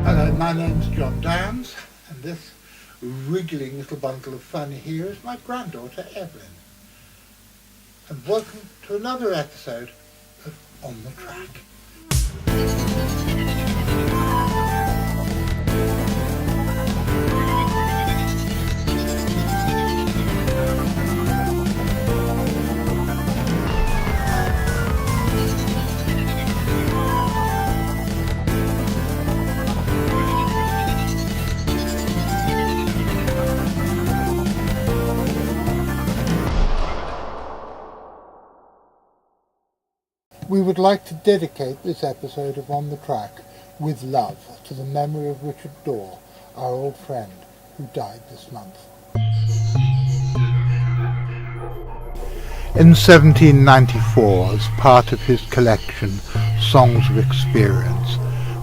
Hello, my name's John Downs, and this wriggling little bundle of fun here is my granddaughter Evelyn. And welcome to another episode of On the Track. We would like to dedicate this episode of On the Track with love to the memory of Richard Dawe, our old friend who died this month. In 1794, as part of his collection Songs of Experience,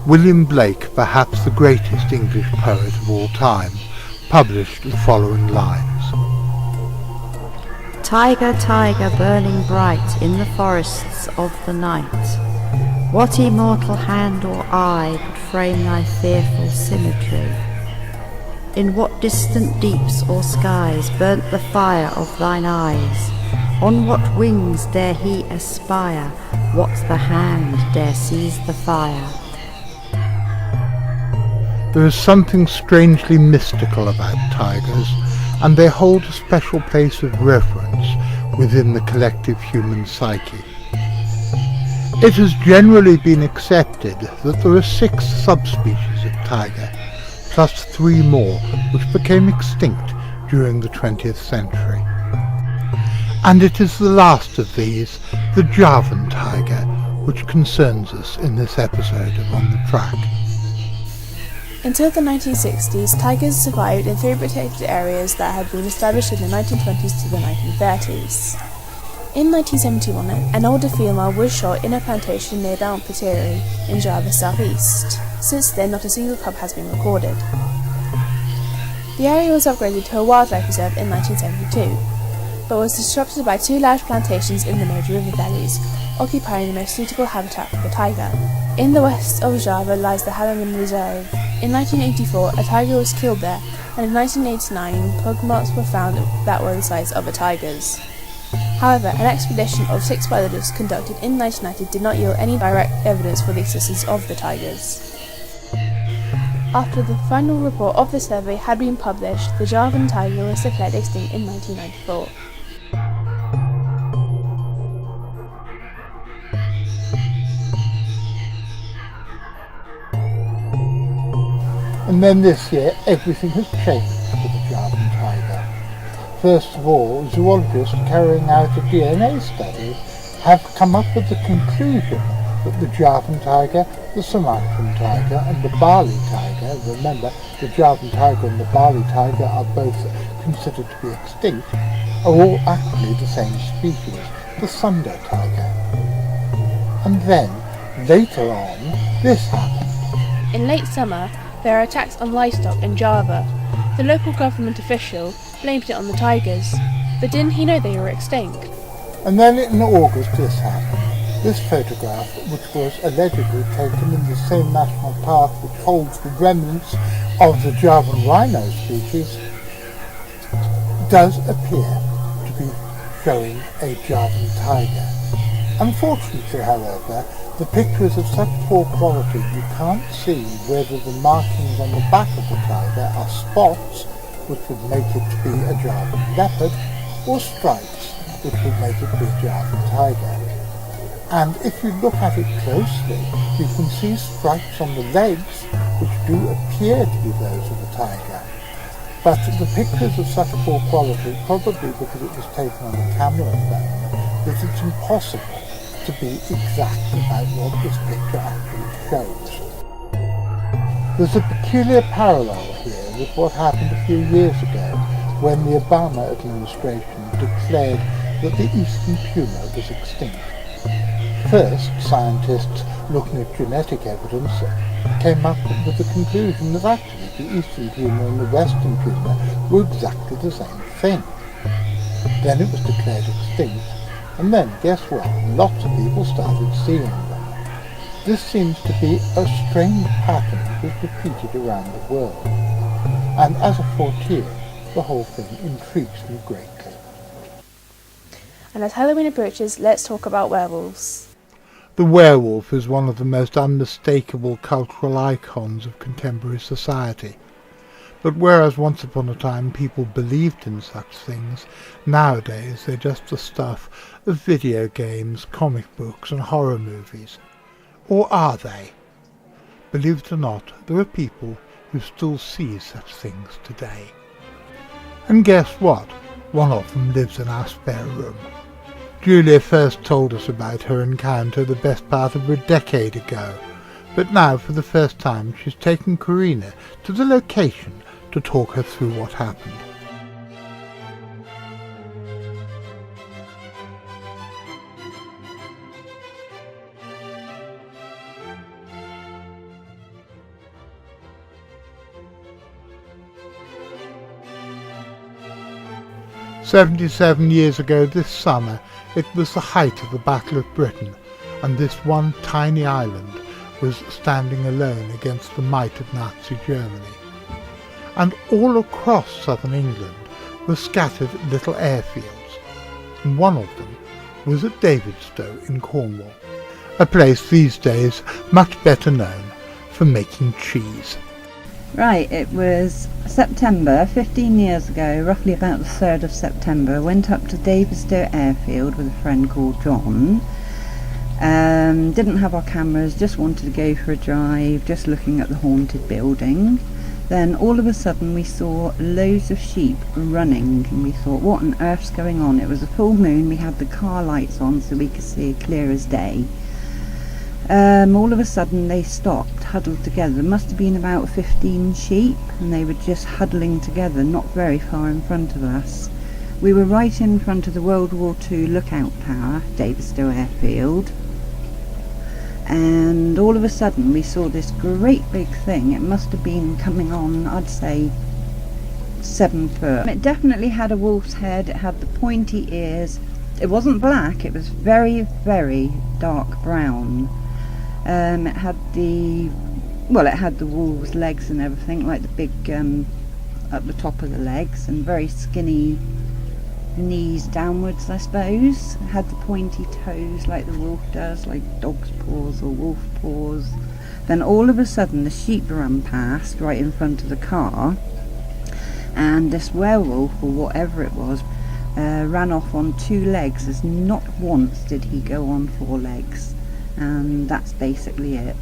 William Blake, perhaps the greatest English poet of all time, published the following lines. Tiger, tiger, burning bright in the forests of the night, what immortal hand or eye could frame thy fearful symmetry? In what distant deeps or skies burnt the fire of thine eyes? On what wings dare he aspire? What the hand dare seize the fire? There is something strangely mystical about tigers, and they hold a special place of reverence within the collective human psyche. It has generally been accepted that there are 6 subspecies of tiger, plus 3 more which became extinct during the 20th century. And it is the last of these, the Javan tiger, which concerns us in this episode of On the Track. Until the 1960s, tigers survived in 3 protected areas that had been established in the 1920s to the 1930s. In 1971, an older female was shot in a plantation near Downpatiri in Java southeast. Since then, not a single cub has been recorded. The area was upgraded to a wildlife reserve in 1972, but was disrupted by 2 large plantations in the major river valleys, occupying the most suitable habitat for the tiger. In the west of Java lies the Halangan Reserve. In 1984, a tiger was killed there, and in 1989, pug marks were found that were the size of a tiger's. However, an expedition of 6 biologists conducted in 1990 did not yield any direct evidence for the existence of the tigers. After the final report of the survey had been published, the Javan tiger was declared extinct in 1994. And then this year, everything has changed for the Javan tiger. First of all, zoologists carrying out a DNA study have come up with the conclusion that the Javan tiger, the Sumatran tiger and the Bali tiger, remember the Javan tiger and the Bali tiger are both considered to be extinct, are all actually the same species, the Sunda tiger. And then, later on, this happened. In late summer, there are attacks on livestock in Java. The local government official blamed it on the tigers, but didn't he know they were extinct? And then in August this happened. This photograph, which was allegedly taken in the same national park which holds the remnants of the Javan rhino species, does appear to be showing a Javan tiger. Unfortunately, however, the picture is of such poor quality you can't see whether the markings on the back of the tiger are spots, which would make it to be a Javan leopard, or stripes, which would make it be a Javan tiger. And if you look at it closely, you can see stripes on the legs, which do appear to be those of a tiger. But the picture is of such poor quality, probably because it was taken on a camera phone, that it's impossible to be exact about what this picture actually shows. There's a peculiar parallel here with what happened a few years ago when the Obama administration declared that the eastern puma was extinct. First, scientists looking at genetic evidence came up with the conclusion that actually the eastern puma and the western puma were exactly the same thing. Then it was declared extinct, and then, guess what? Lots of people started seeing them. This seems to be a strange pattern that is repeated around the world, and as a Fortean, the whole thing intrigues me greatly. And as Halloween approaches, let's talk about werewolves. The werewolf is one of the most unmistakable cultural icons of contemporary society. But whereas once upon a time people believed in such things, nowadays they're just the stuff of video games, comic books and horror movies. Or are they? Believe it or not, there are people who still see such things today. And guess what? One of them lives in our spare room. Julia first told us about her encounter the best part of a decade ago, but now for the first time she's taken Karina to the location to talk her through what happened. "77 years ago this summer, it was the height of the Battle of Britain, and this one tiny island was standing alone against the might of Nazi Germany. And all across southern England were scattered little airfields, and one of them was at Davidstow in Cornwall, a place these days much better known for making cheese." Right, it was September, 15 years ago, roughly about the 3rd of September. I went up to Davidstow Airfield with a friend called John. Didn't have our cameras, just wanted to go for a drive, just looking at the haunted building. Then all of a sudden we saw loads of sheep running, and we thought, what on earth's going on? It was a full moon, we had the car lights on so we could see it clear as day. All of a sudden they stopped, huddled together. There must have been about 15 sheep, and they were just huddling together, not very far in front of us. We were right in front of the World War II lookout tower, Davidstow Airfield, and all of a sudden we saw this great big thing. It must have been coming on, I'd say 7 foot. It definitely had a wolf's head, it had the pointy ears. It wasn't black, it was very, very dark brown. It had the wolf's legs and everything, like the big at the top of the legs, and very skinny knees downwards, I suppose. It had the pointy toes like the wolf does, like dog's paws or wolf paws. Then all of a sudden the sheep ran past right in front of the car, and this werewolf, or whatever it was, ran off on 2 legs, as not once did he go on 4 legs. And that's basically it.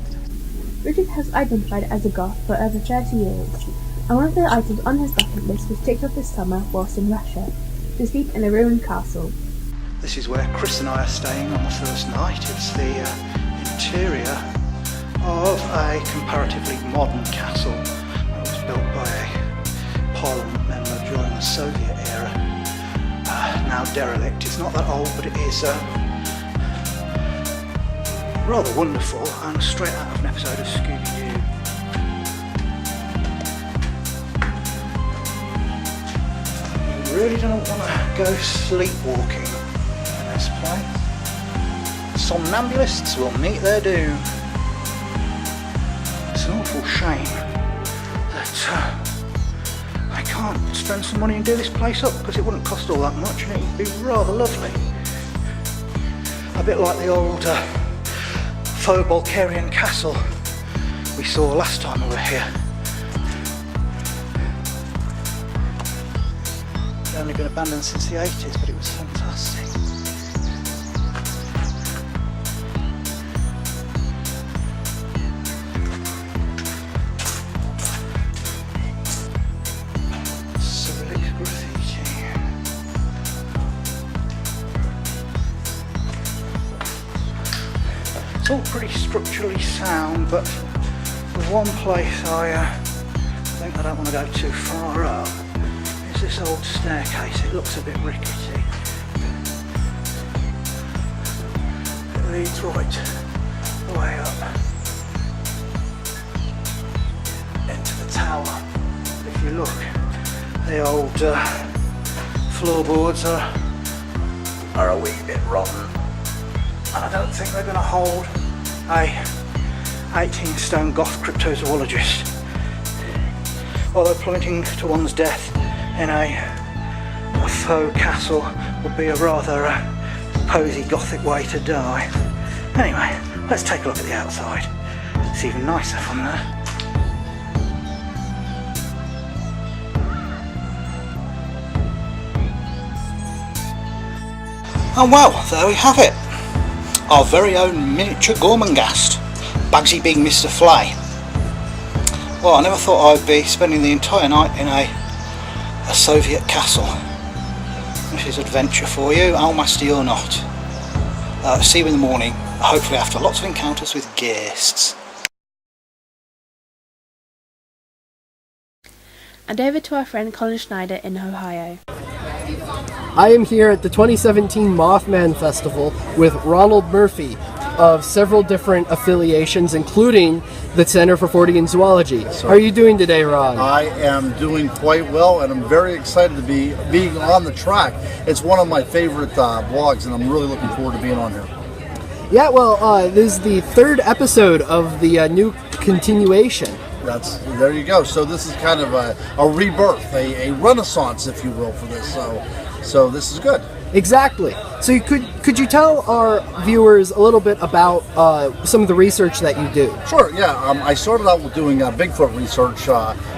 Richard has identified as a goth for over 30 years, and one of the items on his bucket list was ticked off this summer whilst in Russia, to sleep in a ruined castle. This is where Chris and I are staying on the first night. It's the interior of a comparatively modern castle that was built by a Parliament member during the Soviet era. Now derelict. It's not that old, but it is rather wonderful, and straight out of an episode of Scooby-Doo. You really don't want to go sleepwalking in this place. Somnambulists will meet their doom. It's an awful shame that I can't spend some money and do this place up, because it wouldn't cost all that much and it'd be rather lovely. A bit like the old faux Bulgarian castle we saw last time we were here. It's only been abandoned since the 80s, but it was fantastic. Cyrillic graffiti. It's all pretty structurally sound, but the one place I think I don't want to go too far up is this old staircase. It looks a bit rickety. It leads right the way up into the tower. If you look, the old floorboards are a wee bit rotten, and I don't think they're going to hold a 18-stone goth cryptozoologist. Although plummeting to one's death in a faux castle would be a rather posy gothic way to die. Anyway, let's take a look at the outside. It's even nicer from there. And well, there we have it. Our very own miniature Gormenghast, Bugsy being Mr. Flay. Well, I never thought I'd be spending the entire night in a Soviet castle. This is adventure for you, Almaster or not. See you in the morning, hopefully after lots of encounters with guests. And over to our friend Colin Schneider in Ohio. I am here at the 2017 Mothman Festival with Ronald Murphy of several different affiliations, including the Center for Fortean Zoology. How are you doing today, Ron? I am doing quite well, and I'm very excited to be being on the track. It's one of my favorite blogs, and I'm really looking forward to being on here. Yeah, well, this is the third episode of the new continuation. There you go. So this is kind of a rebirth, a renaissance, if you will, for this. So this is good. Exactly. So could you tell our viewers a little bit about some of the research that you do? Sure, yeah. I started out with doing Bigfoot research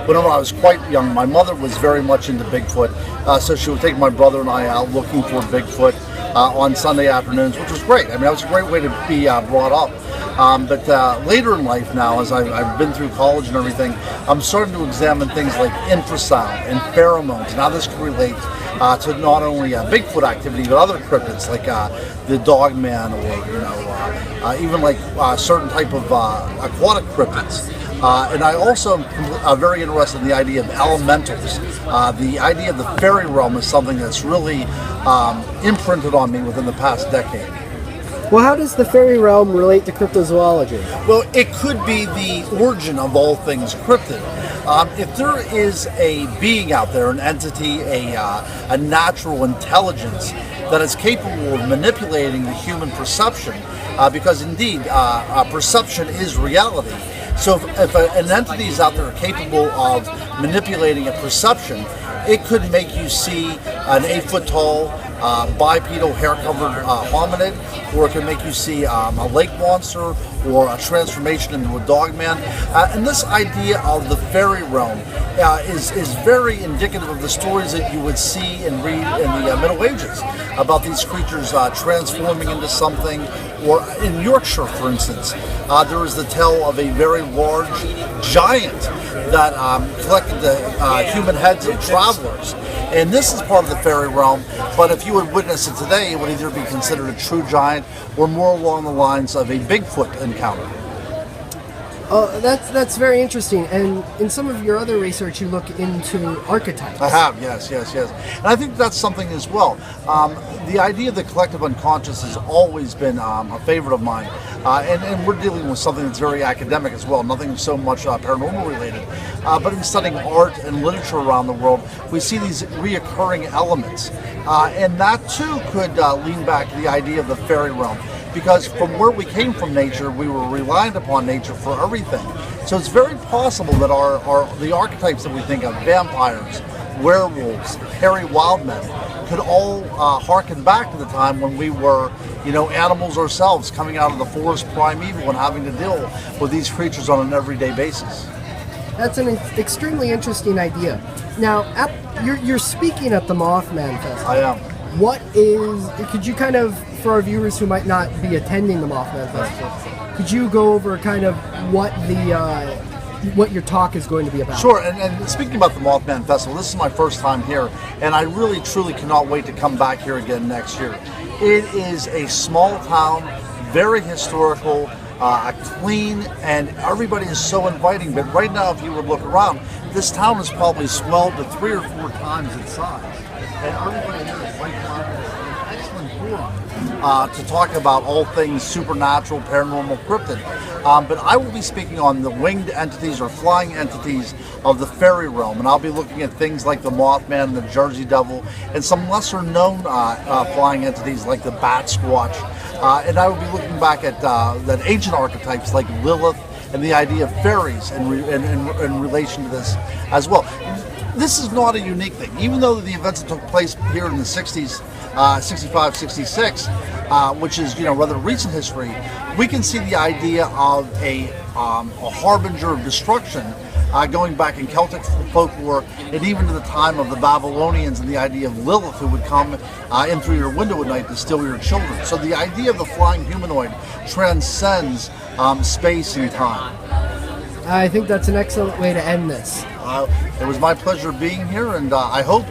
whenever I was quite young. My mother was very much into Bigfoot, so she would take my brother and I out looking for Bigfoot on Sunday afternoons, which was great. I mean, that was a great way to be brought up. But later in life now, as I've been through college and everything, I'm starting to examine things like infrasound and pheromones and how this can relate to not only Bigfoot activity, but other cryptids like the Dogman, or even like certain type of aquatic cryptids. And I also am very interested in the idea of elementals. The idea of the fairy realm is something that's really imprinted on me within the past decade. Well, how does the fairy realm relate to cryptozoology? Well, it could be the origin of all things cryptid. If there is a being out there, an entity, a natural intelligence that is capable of manipulating the human perception, because indeed perception is reality. So if an entity is out there capable of manipulating a perception, it could make you see an 8-foot-tall bipedal hair-covered hominid, or it can make you see a lake monster or a transformation into a dogman. And this idea of the fairy realm is very indicative of the stories that you would see and read in the Middle Ages about these creatures transforming into something. Or in Yorkshire, for instance, there is the tale of a very large giant that collected the human heads of travelers. And this is part of the fairy realm, but if you would witness it today, it would either be considered a true giant or more along the lines of a Bigfoot encounter. That's very interesting. And in some of your other research, you look into archetypes. I have, yes. And I think that's something as well. The idea of the collective unconscious has always been a favorite of mine. And we're dealing with something that's very academic as well, nothing so much paranormal related. But in studying art and literature around the world, we see these reoccurring elements. And that too could lean back to the idea of the fairy realm. Because from where we came from nature, we were reliant upon nature for everything. So it's very possible that the archetypes that we think of, vampires, werewolves, hairy wild men, could all harken back to the time when we were, animals ourselves, coming out of the forest primeval and having to deal with these creatures on an everyday basis. That's an extremely interesting idea. Now, you're speaking at the Mothman Festival. I am. Could you kind of, for our viewers who might not be attending the Mothman Festival, could you go over kind of what your talk is going to be about? Sure, and speaking about the Mothman Festival, this is my first time here, and I really, truly cannot wait to come back here again next year. It is a small town, very historical, clean, and everybody is so inviting. But right now, if you would look around, this town is probably swelled to 3 or 4 times its size. And everybody here is like-minded. Excellent forum to talk about all things supernatural, paranormal, cryptid. But I will be speaking on the winged entities or flying entities of the fairy realm, and I'll be looking at things like the Mothman and the Jersey Devil, and some lesser-known flying entities like the Bat Squatch. And I will be looking back at ancient archetypes like Lilith and the idea of fairies in relation to this as well. This is not a unique thing. Even though the events that took place here in the 60s, 65, 66, which is rather recent history, we can see the idea of a harbinger of destruction going back in Celtic folklore, and even to the time of the Babylonians, and the idea of Lilith, who would come in through your window at night to steal your children. So the idea of the flying humanoid transcends space and time. I think that's an excellent way to end this. It was my pleasure being here, and I hope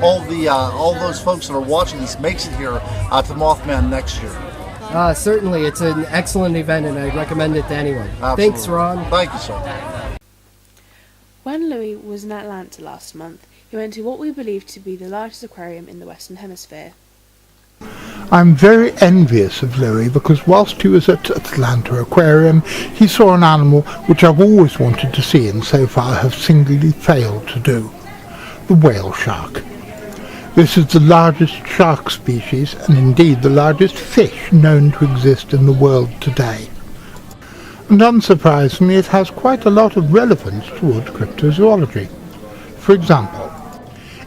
all those folks that are watching this makes it here to Mothman next year. Certainly, it's an excellent event, and I recommend it to anyone. Absolutely. Thanks, Ron. Thank you, sir. When Louis was in Atlanta last month, he went to what we believe to be the largest aquarium in the Western Hemisphere. I'm very envious of Louis because whilst he was at Atlanta Aquarium, he saw an animal which I've always wanted to see and so far have singularly failed to do: the whale shark. This is the largest shark species and indeed the largest fish known to exist in the world today. And unsurprisingly, it has quite a lot of relevance towards cryptozoology. For example,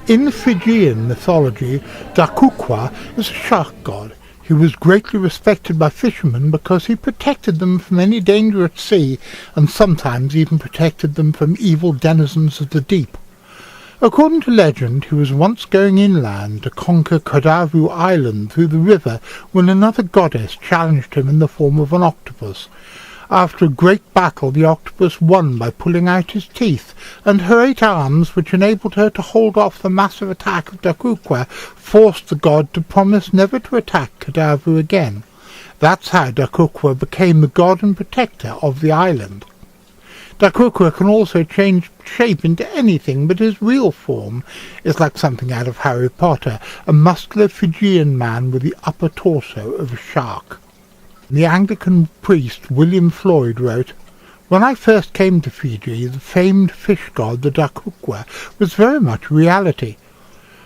in Fijian mythology, Dakukwa is a shark god. He was greatly respected by fishermen because he protected them from any danger at sea and sometimes even protected them from evil denizens of the deep. According to legend, he was once going inland to conquer Kodavu Island through the river when another goddess challenged him in the form of an octopus. After a great battle, the octopus won by pulling out his teeth, and her 8 arms, which enabled her to hold off the massive attack of Dakukwa, forced the god to promise never to attack Kodavu again. That's how Dakukwa became the god and protector of the island. Dakukwa can also change shape into anything, but his real form is like something out of Harry Potter, a muscular Fijian man with the upper torso of a shark. The Anglican priest William Floyd wrote, "When I first came to Fiji, the famed fish god, the Dakukwa, was very much reality.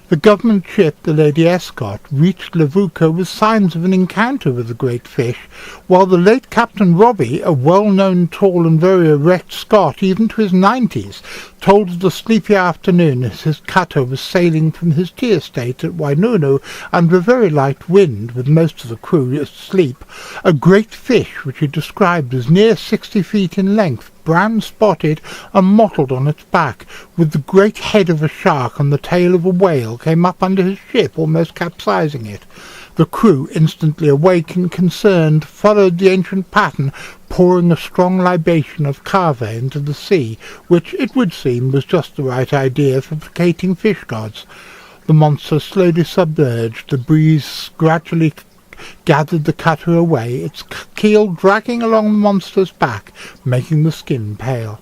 The government ship, the Lady Escott, reached Levuka with signs of an encounter with the great fish, while the late Captain Robbie, a well-known tall and very erect Scot, even to his 90s, told of the sleepy afternoon as his cutter was sailing from his tea estate at Wainunu under a very light wind, with most of the crew asleep, a great fish, which he described as near 60 feet in length, brown-spotted and mottled on its back, with the great head of a shark and the tail of a whale, came up under his ship, almost capsizing it. The crew, instantly awake and concerned, followed the ancient pattern, pouring a strong libation of kava into the sea, which, it would seem, was just the right idea for placating fish gods. The monster slowly submerged, the breeze gradually gathered the cutter away, its keel dragging along the monster's back, making the skin pale.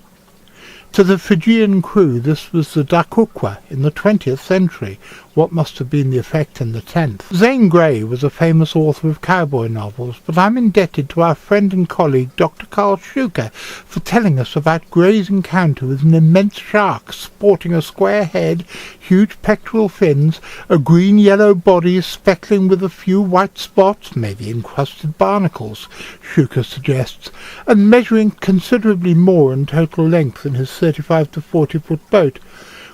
To the Fijian crew, this was the Dakukwa in the 20th century, what must have been the effect in the 10th. Zane Grey was a famous author of cowboy novels, but I'm indebted to our friend and colleague Dr. Carl Schuker for telling us about Grey's encounter with an immense shark sporting a square head, huge pectoral fins, a green-yellow body speckling with a few white spots, maybe encrusted barnacles, Schuker suggests, and measuring considerably more in total length than his 35 to 40-foot boat.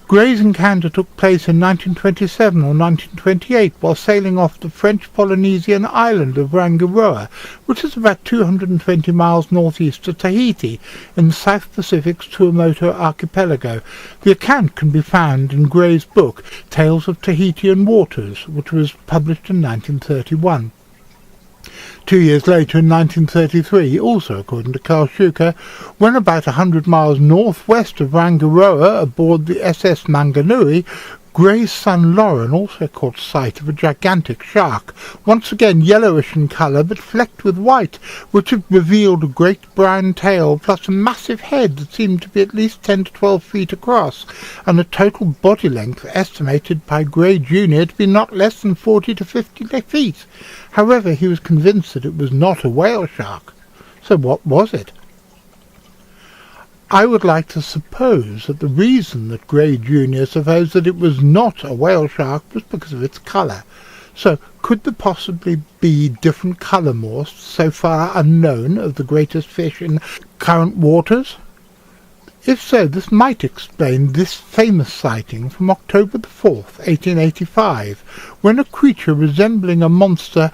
Grey's encounter took place in 1927 or 1928 while sailing off the French Polynesian island of Rangiroa, which is about 220 miles northeast of Tahiti in the South Pacific's Tuamotu archipelago. The account can be found in Grey's book Tales of Tahitian Waters, which was published in 1931. 2 years later, in 1933, also according to Carl Schuker, when about 100 miles northwest of Rangiroa aboard the SS Manganui, Grey's son Lauren also caught sight of a gigantic shark, once again yellowish in colour but flecked with white, which had revealed a great brown tail plus a massive head that seemed to be at least 10 to 12 feet across, and a total body length estimated by Grey Jr. to be not less than 40 to 50 feet. However, he was convinced that it was not a whale shark. So what was it? I would like to suppose that the reason that Grey Jr. supposed that it was not a whale shark was because of its colour. So, could there possibly be different colour morphs so far unknown of the greatest fish in current waters? If so, this might explain this famous sighting from October the 4th, 1885, when a creature resembling a monster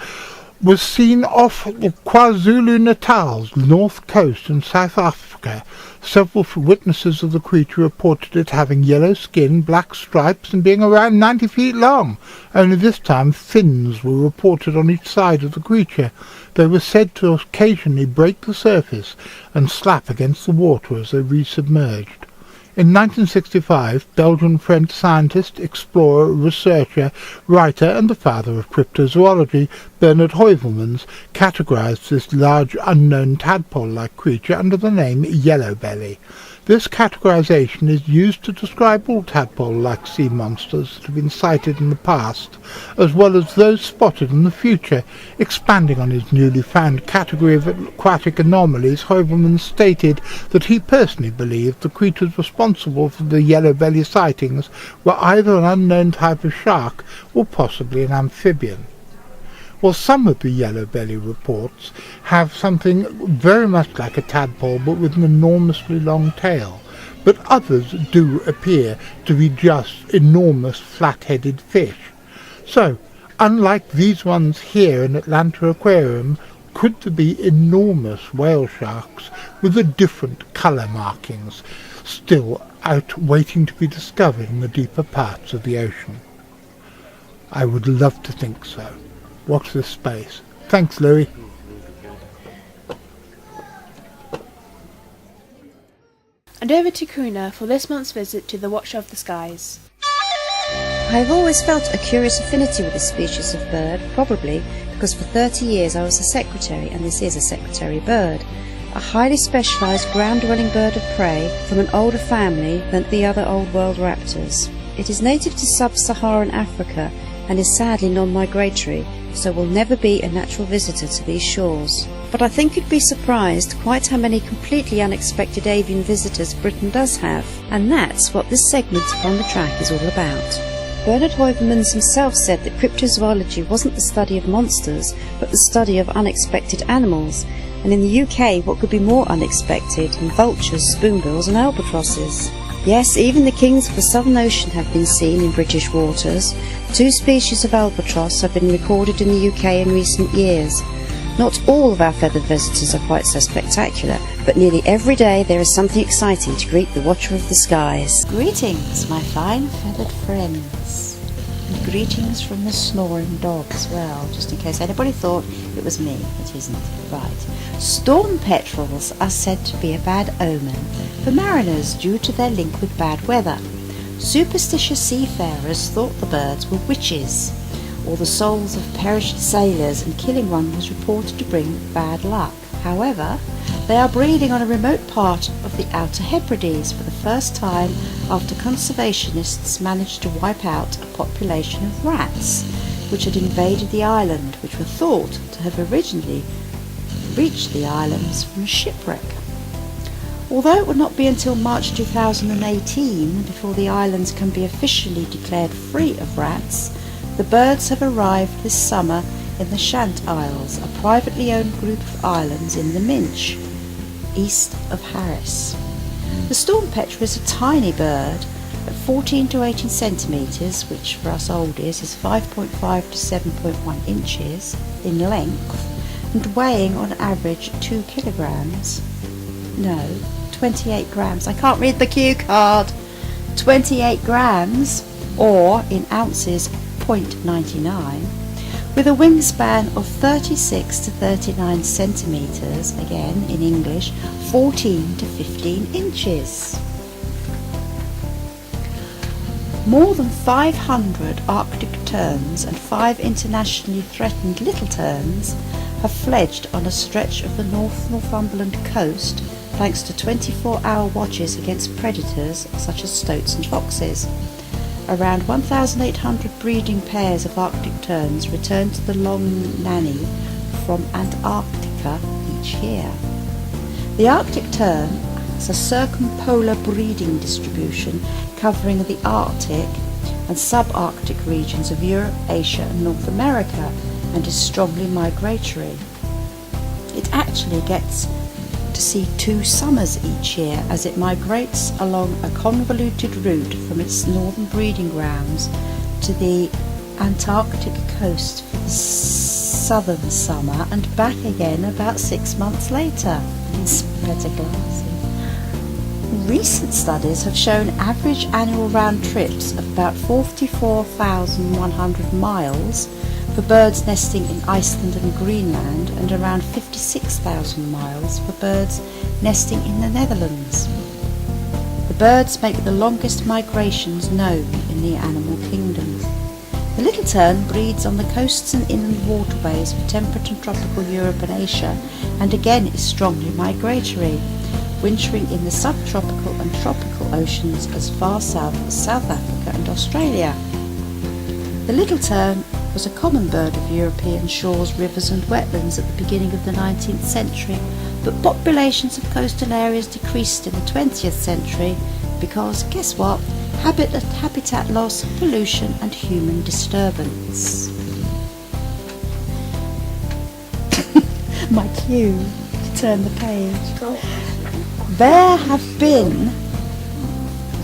was seen off KwaZulu-Natal's north coast in South Africa. Several witnesses of the creature reported it having yellow skin, black stripes, and being around 90 feet long. Only this time fins were reported on each side of the creature. They were said to occasionally break the surface and slap against the water as they resubmerged. In 1965, Belgian-French scientist, explorer, researcher, writer and the father of cryptozoology, Bernard Heuvelmans, categorized this large unknown tadpole-like creature under the name yellow belly. This categorization is used to describe all tadpole-like sea monsters that have been sighted in the past, as well as those spotted in the future. Expanding on his newly found category of aquatic anomalies, Heuvelmans stated that he personally believed the creatures responsible for the yellow belly sightings were either an unknown type of shark or possibly an amphibian. Well, some of the yellow belly reports have something very much like a tadpole but with an enormously long tail, but others do appear to be just enormous flat-headed fish. So, unlike these ones here in Atlanta Aquarium, could there be enormous whale sharks with a different colour markings still out waiting to be discovered in the deeper parts of the ocean? I would love to think so. Watch this space. Thanks, Louis. And over to Kuna for this month's visit to the Watcher of the Skies. I have always felt a curious affinity with this species of bird, probably because for 30 years I was a secretary, and this is a secretary bird, a highly specialised ground-dwelling bird of prey from an older family than the other Old World raptors. It is native to sub-Saharan Africa and is sadly non-migratory, so will never be a natural visitor to these shores. But I think you'd be surprised quite how many completely unexpected avian visitors Britain does have, and that's what this segment of On the Track is all about. Bernard Heuvelmans himself said that cryptozoology wasn't the study of monsters, but the study of unexpected animals, and in the UK what could be more unexpected than vultures, spoonbills and albatrosses? Yes, even the kings of the Southern Ocean have been seen in British waters. 2 species of albatross have been recorded in the UK in recent years. Not all of our feathered visitors are quite so spectacular, but nearly every day there is something exciting to greet the Watcher of the Skies. Greetings, my fine feathered friends. And greetings from the snoring dog as well, just in case anybody thought it was me. It isn't. Right. Storm petrels are said to be a bad omen for mariners due to their link with bad weather. Superstitious seafarers thought the birds were witches, or the souls of perished sailors, and killing one was reported to bring bad luck. However, they are breeding on a remote part of the Outer Hebrides for the first time after conservationists managed to wipe out a population of rats which had invaded the island, which were thought to have originally reached the islands from a shipwreck. Although it would not be until March 2018 before the islands can be officially declared free of rats, the birds have arrived this summer in the Shant Isles, a privately owned group of islands in the Minch, east of Harris. The storm petrel is a tiny bird at 14 to 18 centimetres, which for us oldies is 5.5 to 7.1 inches in length, and weighing on average 2 kilograms. No, 28 grams. I can't read the cue card. 28 grams, or in ounces, 0.99, with a wingspan of 36 to 39 centimetres, again in English, 14 to 15 inches. More than 500 Arctic terns and 5 internationally threatened little terns have fledged on a stretch of the North Northumberland coast thanks to 24-hour watches against predators such as stoats and foxes. Around 1,800 breeding pairs of Arctic terns return to the Long Nanny from Antarctica each year. The Arctic tern has a circumpolar breeding distribution covering the Arctic and subarctic regions of Europe, Asia and North America, and is strongly migratory. It actually gets to see 2 summers each year as it migrates along a convoluted route from its northern breeding grounds to the Antarctic coast for the southern summer and back again about 6 months later. It's better glasses. Recent studies have shown average annual round trips of about 44,100 miles for birds nesting in Iceland and Greenland, and around 56,000 miles for birds nesting in the Netherlands. The birds make the longest migrations known in the animal kingdom. The little tern breeds on the coasts and inland waterways of temperate and tropical Europe and Asia, and again is strongly migratory, wintering in the subtropical and tropical oceans as far south as South Africa and Australia. The little tern was a common bird of European shores, rivers and wetlands at the beginning of the 19th century, but populations of coastal areas decreased in the 20th century because, guess what? Habitat loss, pollution and human disturbance. My cue to turn the page. There have been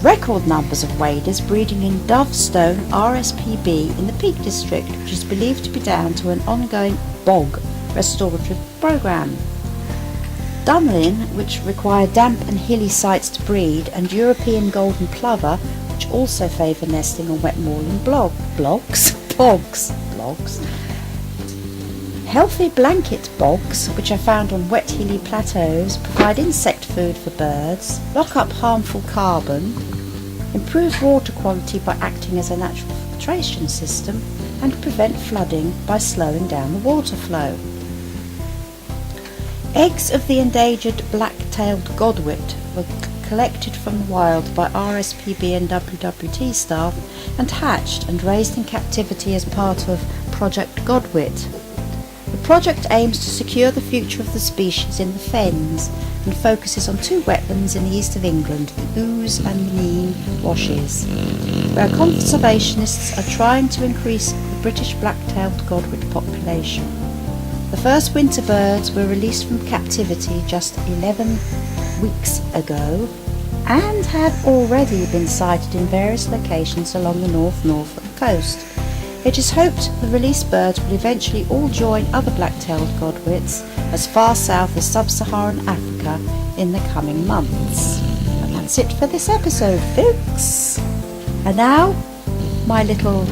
record numbers of waders breeding in Dovestone RSPB in the Peak District, which is believed to be down to an ongoing bog restorative programme. Dunlin, which require damp and hilly sites to breed, and European golden plover, which also favour nesting on wet moorland bogs. Healthy blanket bogs, which are found on wet hilly plateaus, provide insect food for birds, lock up harmful carbon, improve water quality by acting as a natural filtration system, and prevent flooding by slowing down the water flow. Eggs of the endangered black-tailed godwit were collected from the wild by RSPB and WWT staff and hatched and raised in captivity as part of Project Godwit. The project aims to secure the future of the species in the fens and focuses on 2 wetlands in the east of England, the Ouse and Nene washes, where conservationists are trying to increase the British black-tailed godwit population. The first winter birds were released from captivity just 11 weeks ago and have already been sighted in various locations along the North coast. It is hoped the released birds will eventually all join other black-tailed godwits as far south as sub-Saharan Africa in the coming months. And that's it for this episode, folks. And now, my little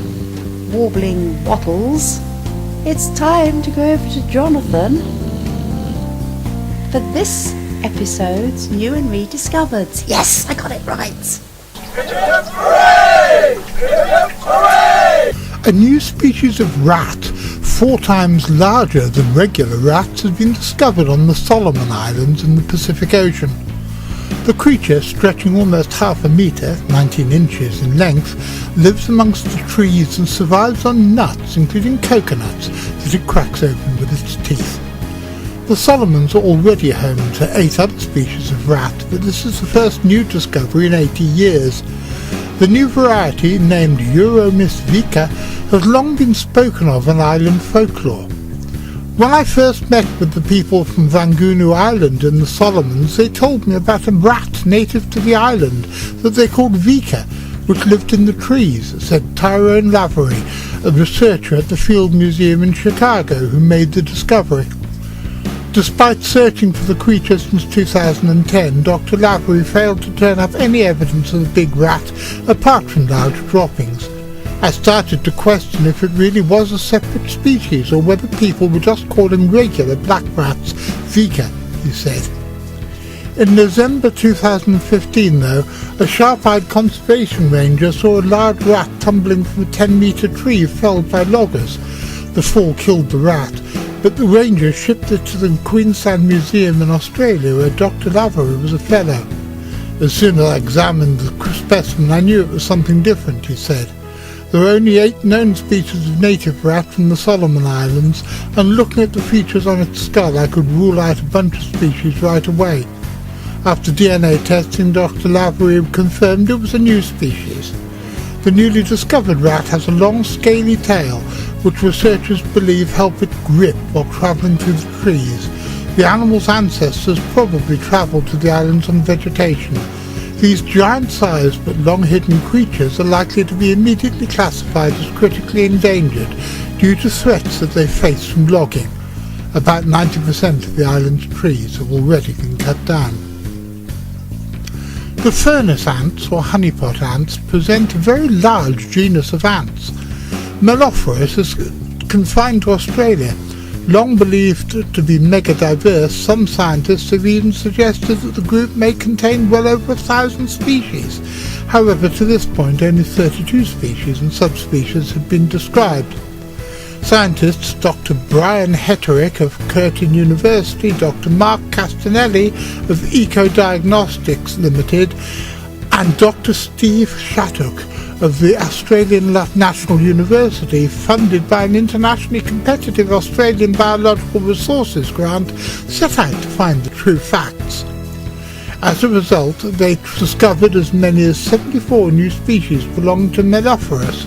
warbling wattles, it's time to go over to Jonathan for this episode's new and rediscovered. Yes, I got it right. Hooray! Hooray! A new species of rat, 4 times larger than regular rats, has been discovered on the Solomon Islands in the Pacific Ocean. The creature, stretching almost half a metre, 19 inches in length, lives amongst the trees and survives on nuts, including coconuts, that it cracks open with its teeth. The Solomons are already home to 8 other species of rat, but this is the first new discovery in 80 years. The new variety, named Euromys vica, has long been spoken of in island folklore. When I first met with the people from Vangunu Island in the Solomons, they told me about a rat native to the island that they called vica, which lived in the trees, said Tyrone Lavery, a researcher at the Field Museum in Chicago, who made the discovery. Despite searching for the creature since 2010, Dr. Lavery failed to turn up any evidence of the big rat, apart from large droppings. I started to question if it really was a separate species, or whether people were just calling regular black rats vica, he said. In November 2015, though, a sharp-eyed conservation ranger saw a large rat tumbling from a 10-metre tree felled by loggers. The fall killed the rat, but the ranger shipped it to the Queensland Museum in Australia, where Dr. Lavery was a fellow. As soon as I examined the specimen, I knew it was something different, he said. There are only 8 known species of native rat from the Solomon Islands, and looking at the features on its skull, I could rule out a bunch of species right away. After DNA testing, Dr. Lavery confirmed it was a new species. The newly discovered rat has a long, scaly tail, which researchers believe help it grip while travelling through the trees. The animal's ancestors probably travelled to the islands on vegetation. These giant-sized but long-hidden creatures are likely to be immediately classified as critically endangered due to threats that they face from logging. About 90% of the island's trees have already been cut down. The furnace ants, or honeypot ants, present a very large genus of ants. Mellophorus is confined to Australia. Long believed to be megadiverse, some scientists have even suggested that the group may contain well over 1,000 species. However, to this point only 32 species and subspecies have been described. Scientists Dr. Brian Hetterick of Curtin University, Dr. Mark Castanelli of Eco Diagnostics Limited, and Dr. Steve Shattuck of the Australian National University, funded by an internationally competitive Australian Biological Resources grant, set out to find the true facts. As a result, they discovered as many as 74 new species belonging to Mellophorus.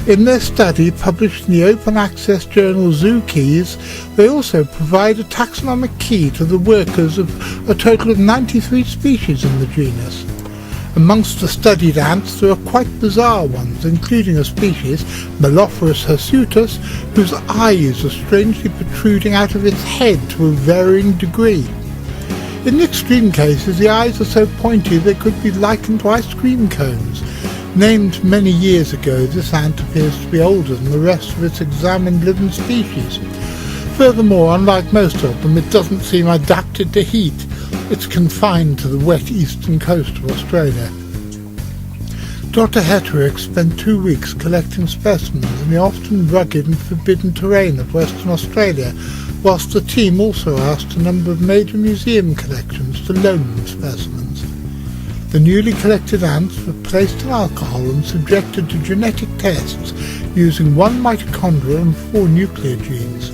In their study, published in the open access journal Zookeys, they also provide a taxonomic key to the workers of a total of 93 species in the genus. Amongst the studied ants there are quite bizarre ones, including a species, Mellophorus hirsutus, whose eyes are strangely protruding out of its head to a varying degree. In extreme cases, the eyes are so pointy they could be likened to ice cream cones. Named many years ago, this ant appears to be older than the rest of its examined living species. Furthermore, unlike most of them, it doesn't seem adapted to heat. It's confined to the wet eastern coast of Australia. Dr. Hetterick spent 2 weeks collecting specimens in the often rugged and forbidden terrain of Western Australia, whilst the team also asked a number of major museum collections to loan them specimens. The newly collected ants were placed in alcohol and subjected to genetic tests using 1 mitochondrial and 4 nuclear genes.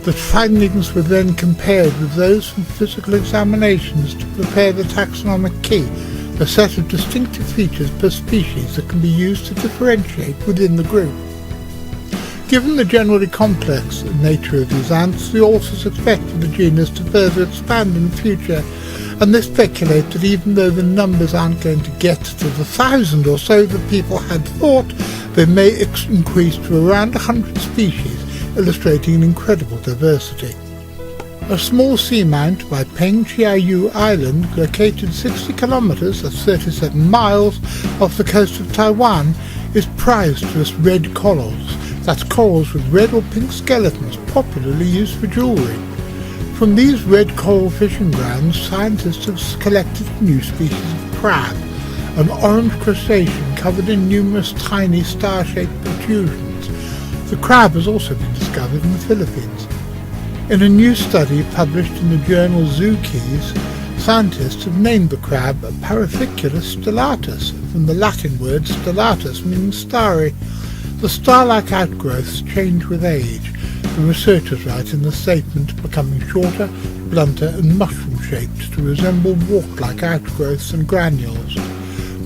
The findings were then compared with those from physical examinations to prepare the taxonomic key, a set of distinctive features per species that can be used to differentiate within the group. Given the generally complex nature of these ants, the authors expected the genus to further expand in the future, and they speculate that even though the numbers aren't going to get to the 1,000 or so that people had thought, they may increase to around 100 species, illustrating an incredible diversity. A small seamount by Peng Chiayu Island, located 60 kilometres, that's 37 miles, off the coast of Taiwan, is prized for its red corals. That's corals with red or pink skeletons, popularly used for jewellery. From these red coral fishing grounds, scientists have collected a new species of crab, an orange crustacean covered in numerous tiny star-shaped protrusions. The crab has also been discovered in the Philippines. In a new study published in the journal Zookeys, scientists have named the crab Paraficulus stellatus, from the Latin word stellatus meaning starry. The star-like outgrowths change with age, the researchers write in the statement, becoming shorter, blunter and mushroom-shaped to resemble wart-like outgrowths and granules.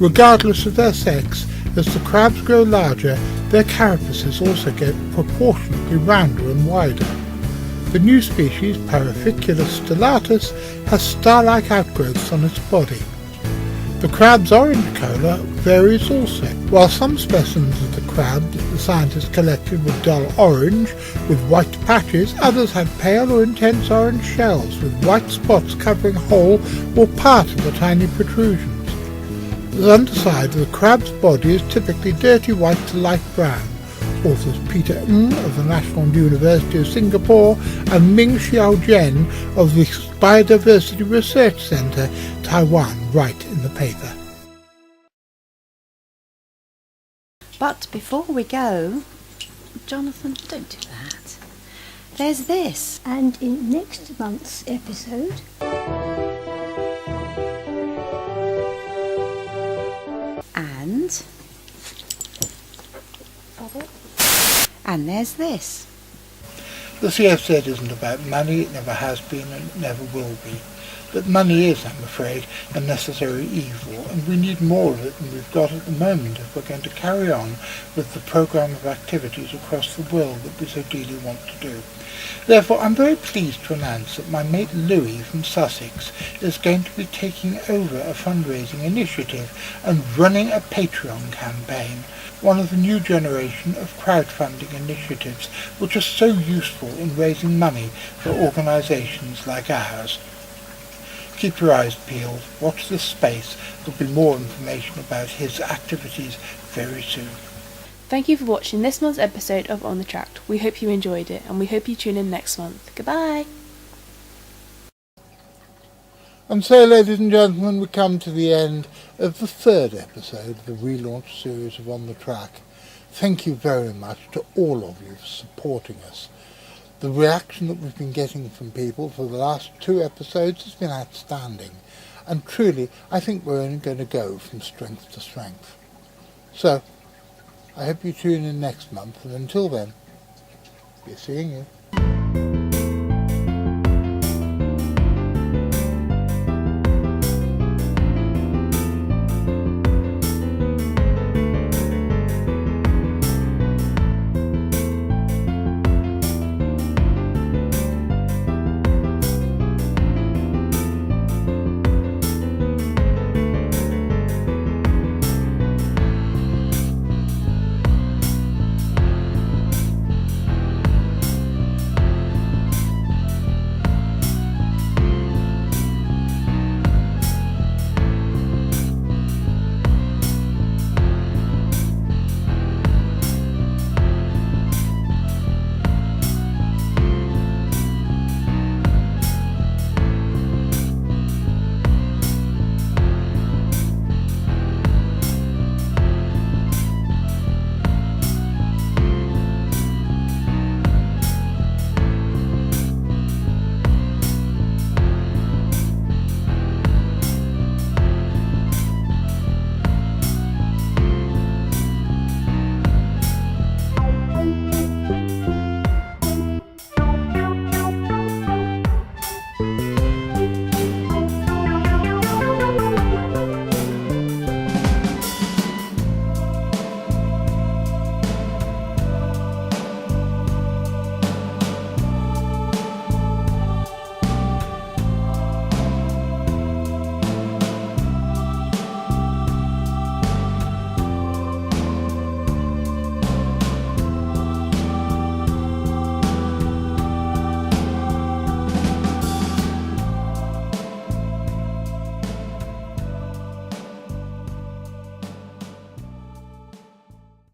Regardless of their sex, as the crabs grow larger, their carapaces also get proportionately rounder and wider. The new species, Paraficulus stellatus, has star-like outgrowths on its body. The crab's orange colour varies also. While some specimens of the crab that the scientists collected were dull orange with white patches, others had pale or intense orange shells with white spots covering whole or part of the tiny protrusions. The underside of the crab's body is typically dirty white to light brown. Authors Peter Ng of the National University of Singapore and Ming Xiaojian of the Biodiversity Research Centre, Taiwan, write in the paper. But before we go, Jonathan, don't do that. There's this. And in next month's episode... And there's this. The CFZ isn't about money, it never has been and it never will be. But money is, I'm afraid, a necessary evil, and we need more of it than we've got at the moment if we're going to carry on with the programme of activities across the world that we so dearly want to do. Therefore, I'm very pleased to announce that my mate Louis from Sussex is going to be taking over a fundraising initiative and running a Patreon campaign, one of the new generation of crowdfunding initiatives which are so useful in raising money for organisations like ours. Keep your eyes peeled, watch this space, there'll be more information about his activities very soon. Thank you for watching this month's episode of On the Track. We hope you enjoyed it, and we hope you tune in next month. Goodbye! And so, ladies and gentlemen, we come to the end of the third episode of the relaunched series of On the Track. Thank you very much to all of you for supporting us. The reaction that we've been getting from people for the last 2 episodes has been outstanding, and truly I think we're only going to go from strength to strength. So, I hope you tune in next month, and until then, be seeing you.